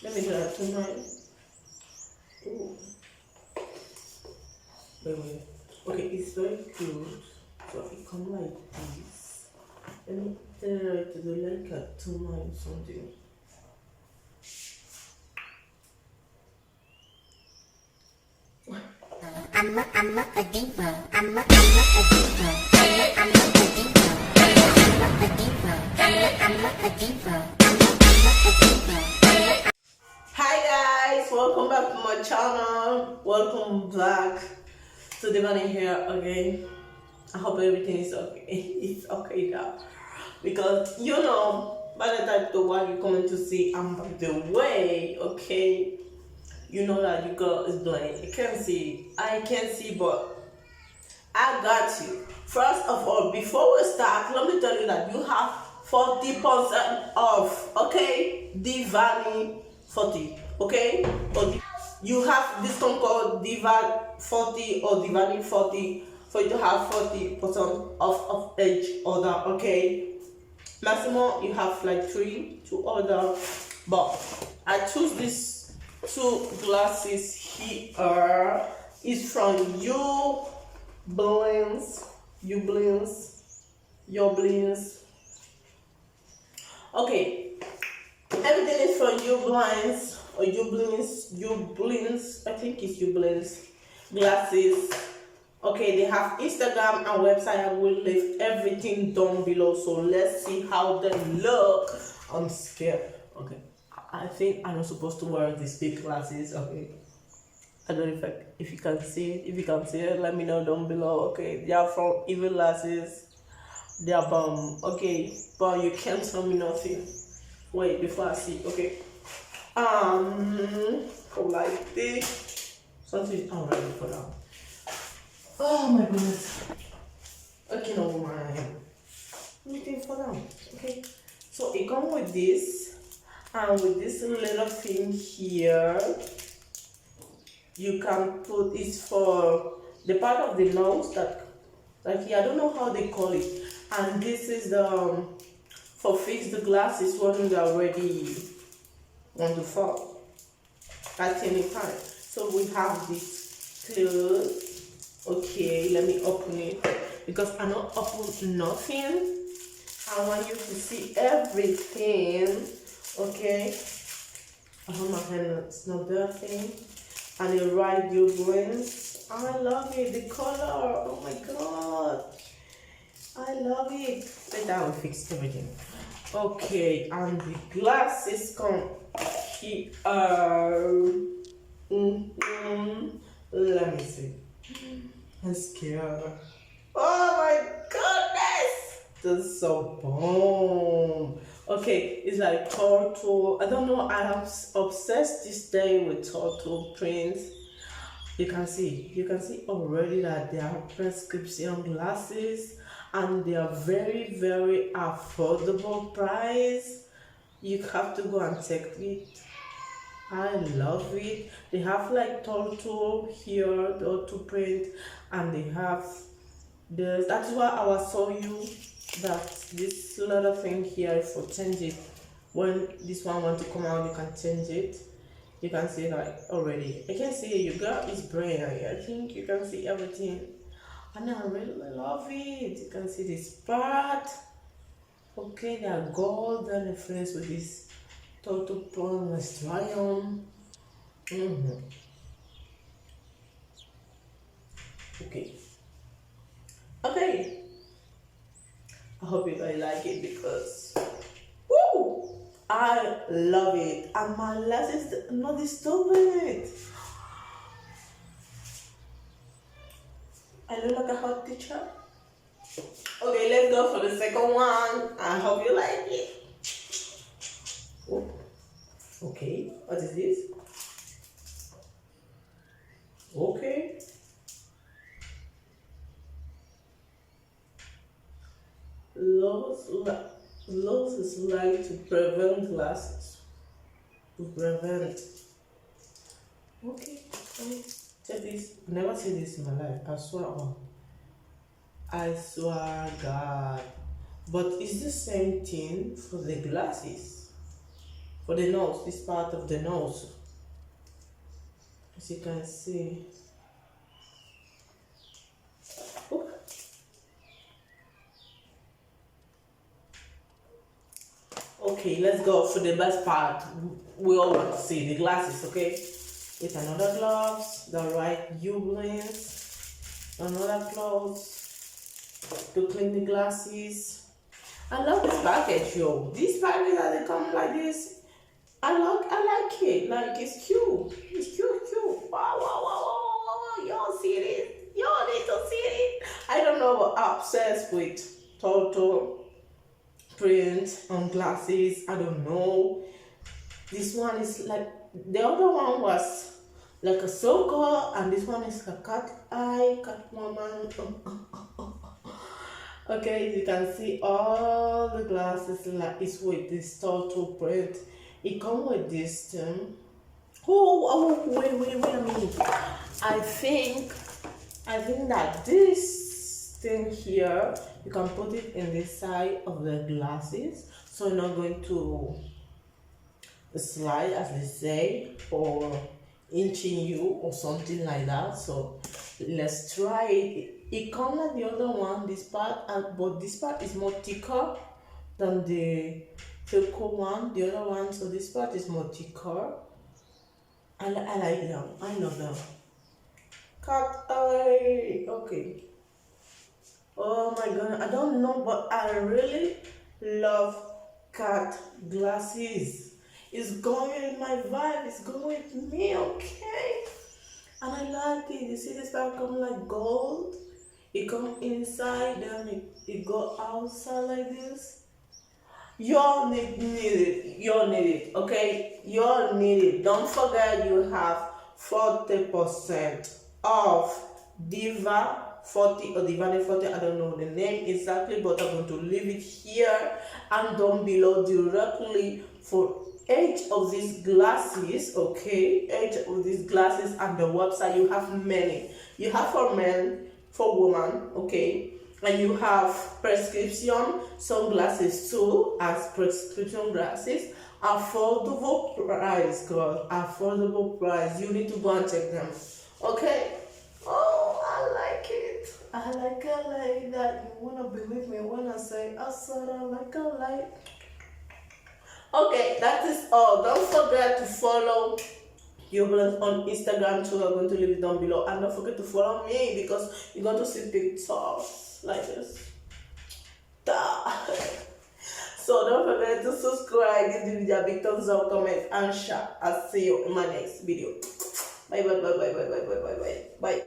Let me do that tonight. Ooh. Wait. Okay, it's very good. So it comes like this. Let me tell it to do like a tonight or something. I'm not a diva. I'm not a diva. I'm not a diva. I'm not a diva. I'm not a diva. I'm not a diva. Hi guys, welcome back to my channel. Welcome back to the money here again. I hope everything is okay. It's okay now, because by the time the one you're going to see, I'm by the way. Okay, you know that you girl is blind. You can't see. I can't see, but I got you. First of all, before we start, let me tell you that you have 40% off. Okay, Divani 40. Okay, or you have discount code Diva 40 or Divani 40 for you to have 40% off of each order. Okay, maximum you have like 3 to order, but I choose these two glasses here. Is from Ublins. Okay, everything is from Ublins or Ublins. I think it's Ublins glasses. Okay, they have Instagram and website. I will leave everything down below. So let's see how they look. I'm scared. Okay, I think I'm not supposed to wear these big glasses. Okay, I don't know if you can see it. If you can see it, let me know down below. Okay, they are from Evil Glasses. They are okay, but you can't tell me nothing. Wait before I see. Okay, like this. Something I'm ready for now. Oh my goodness. Okay, no mind. Waiting for them. Okay, so it comes with this, and with this little thing here. You can put it for the part of the nose that, like here, I don't know how they call it. And this is the for fix the glasses when they are ready want to fall at any time. So we have this closed. Okay, let me open it because I don't open nothing. I want you to see everything. Okay, I hold my hand, it's not dirty. And the right Ublins. I love it, the color. Oh my god, I love it. Later I will fix everything. Okay, and the glasses come here. Let me see. I'm scared. Oh my goodness, this is so boom. Okay, it's like turtle. I don't know. I am obsessed this day with turtle prints. You can see already that they are prescription glasses, and they are very, very affordable price. You have to go and check it. I love it. They have like turtle here, turtle print, and they have this. That's why I was showing you that this little thing here for change it. When this one want to come out, you can change it. You can see that already. I can see your girl is brain. I think you can see everything, and I really love it. You can see this part. Okay, they are gold and influenced with this total prone. Let's try on. Okay. I hope you guys like it because woo! I love it, and my lashes not disturbing it. I look like a hot teacher. Okay, let's go for the second one. I hope you like it. Oh, okay, what is this? Okay. Loss is like to prevent glasses. To prevent. Okay. Check this. Never seen this in my life. I swear on. I swear God. But it's the same thing for the glasses. for the nose, this part of the nose, as you can see. Oop. Okay, let's go for the best part. We all want to see the glasses, okay? With another gloves, the right Ublins, another gloves to clean the glasses. I love this package, yo. This package that they come like this, I like it. Like it's cute. It's cute. Wow, wow, wow, wow, wow. Y'all see it? Y'all need to see it. I don't know, but I'm obsessed with total print on glasses. I don't know. This one is like, the other one was like a circle, and this one is a cat eye, cat woman. Okay, you can see all the glasses like it's with this total print. It comes with this thing. Wait a minute. I think that this thing here, you can put it in the side of the glasses, so you're not going to slide, as they say, or inching you or something like that. So let's try it. It comes like the other one, this part, but this part is more thicker than the Philco one, the other one. So this part is more thicker. I like them. I love them. Cat eye. Okay. Oh my god, I don't know, but I really love cat glasses. It's going with my vibe. It's going with me, okay? And I like it. You see this part come like gold. It come inside, then it go outside like this. Y'all need it. Y'all need it, okay? Y'all need it. Don't forget you have 40% off Diva 40 or Divine 40. I don't know the name exactly, but I'm going to leave it here and down below directly for each of these glasses, okay? Each of these glasses and the website. You have many. You have for men, for women, okay? And you have prescription sunglasses too, as prescription glasses. Affordable price, girl. Affordable price. You need to go and check them, okay? Oh, I like it. I like that. You wanna believe me when I say I said I like. Okay, that is all. Don't forget to follow Ublins on Instagram too. I'm going to leave it down below. And don't forget to follow me, because you're going to see pictures like this. So don't forget to subscribe, give the video a big thumbs up, comment, and share. I'll see you in my next video. Bye.